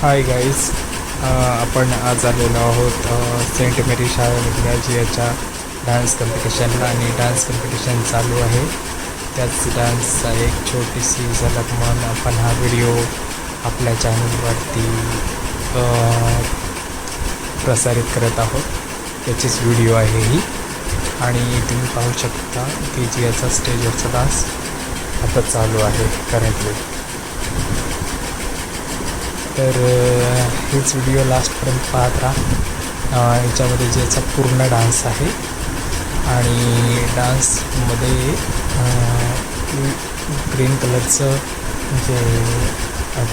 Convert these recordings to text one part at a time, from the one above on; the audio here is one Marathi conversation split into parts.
हाय गाईज, आपण आज आलेलो आहोत सेंट मेरी शाळेमधल्या जियाच्या डान्स कॉम्पिटिशनला. आणि डान्स कॉम्पिटिशन चालू आहे. त्याच डान्सचा एक छोटीशी झलक म्हणून आपण हा व्हिडिओ आपल्या चॅनलवरती प्रसारित करत आहोत. त्याचीच व्हिडिओ आहे ही. आणि तुम्ही पाहू शकता की जियाचा स्टेजवरचा डान्स आता चालू आहे करंटली. तर हेच व्हिडिओ लास्टपर्यंत पाहत राहा. याच्यामध्ये ज्याचा पूर्ण डान्स आहे. आणि डान्समध्ये ग्रीन कलरचं जे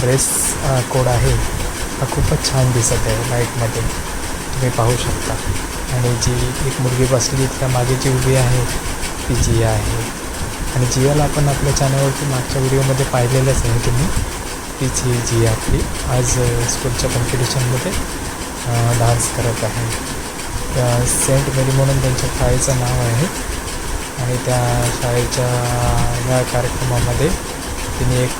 ड्रेस कोड आहे हा खूपच छान दिसत आहे लाईटमध्ये, तुम्ही पाहू शकता. आणि जी एक मुलगी बसली त्या मागे जी उभी आहे ती जिया आहे. आणि जियाला आपण आपल्या चॅनलवरती मागच्या व्हिडिओमध्ये पाहिलेलंच आहे तुम्ही. तीच ही जी आपली आज स्कूलच्या कॉम्पिटिशनमध्ये डान्स करत आहे. सेंट मेरी म्हणून त्यांच्या शाळेचं नाव आहे. आणि त्या शाळेच्या ह्या कार्यक्रमामध्ये तिने एक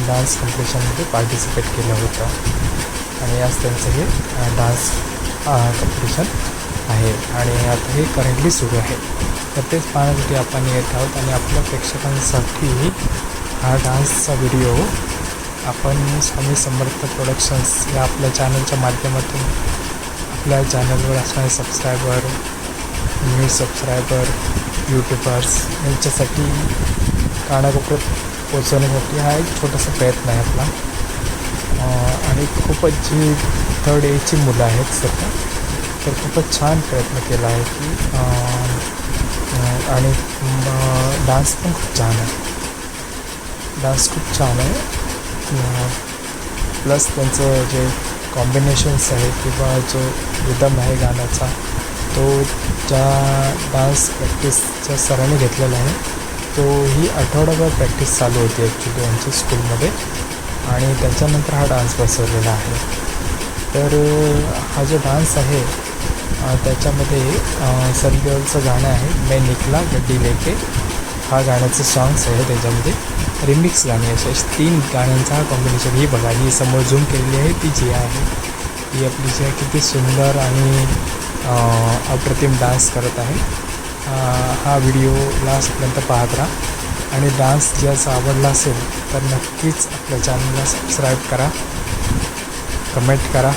डान्स कॉम्पिटिशनमध्ये पार्टिसिपेट केलं होतं. आणि आज त्यांचं हे डान्स कॉम्पिटिशन आहे. आणि आता हे करंटली सुरू आहे. तर तेच पाहण्यासाठी आपण येत आहोत. आणि आपल्या प्रेक्षकांसाठी हा डान्सचा व्हिडिओ आपण स्वामी समर्थ प्रोडक्शन्स या आपल्या चॅनलच्या माध्यमातून आपल्या चॅनलवर असणारे सबस्क्रायबर, न्यू सबस्क्रायबर, यूट्यूबर्स यांच्यासाठी कानाकोपऱ्यात पोचवण्यासाठी हा एक छोटासा प्रयत्न आहे आपला. आणि खूपच जी थर्ड एजची मुलं आहेत सध्या, तर खूपच छान प्रयत्न केला आहे की आणि डान्स पण खूप छान आहे. डान्स खूप छान आहे. प्लस त्यांचं जे कॉम्बिनेशन्स आहे किंवा जो रिदम आहे गाण्याचा, तो ज्या डान्स प्रॅक्टिसच्या सरांनी घेतलेला आहे तो ही आठवडाभर प्रॅक्टिस चालू होती ॲक्च्युली यांच्या स्कूलमध्ये. आणि त्याच्यानंतर हा डान्स बसवलेला आहे. तर हा जो डान्स आहे त्याच्यामध्ये सनी देओलचं गाणं आहे मैं निकला गड्डी लेके. हा गाण्याचं सॉंग्स आहे. त्याच्यामध्ये रिमिक्स गाणी असे 3 गाण्यांचा हा कॉम्बिनेशन. ही बघा, ही समोर झूम केलेली आहे ती जिया आहे. ही आपली जिया किती सुंदर आणि अप्रतिम डान्स करत आहे. हा व्हिडिओ लास्टपर्यंत पाहत राहा. आणि डान्स ज्याचा आवडला असेल तर नक्कीच आपल्या चॅनलला सबस्क्राईब करा, कमेंट करा,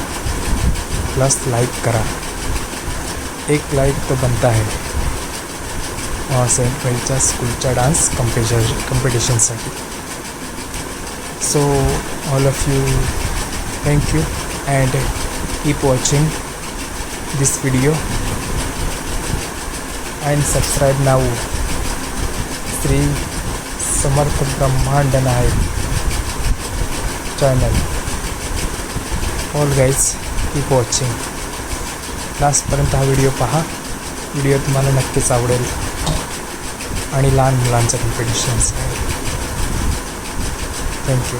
प्लस लाईक करा. एक लाईक तो बनता है सेंट मेरीच्या स्कूलच्या डान्स कॉम्पिटिशनसाठी. So all of you, thank you and keep watching this video and subscribe now. Shri Samarth Brahmand Nayak channel. All guys keep watching. लास्टपर्यंत हा व्हिडिओ पहा. व्हिडिओ तुम्हाला नक्कीच आवडेल. आणि लहान मुलांचं कॉम्पिटिशन्स आहे. थँक्यू.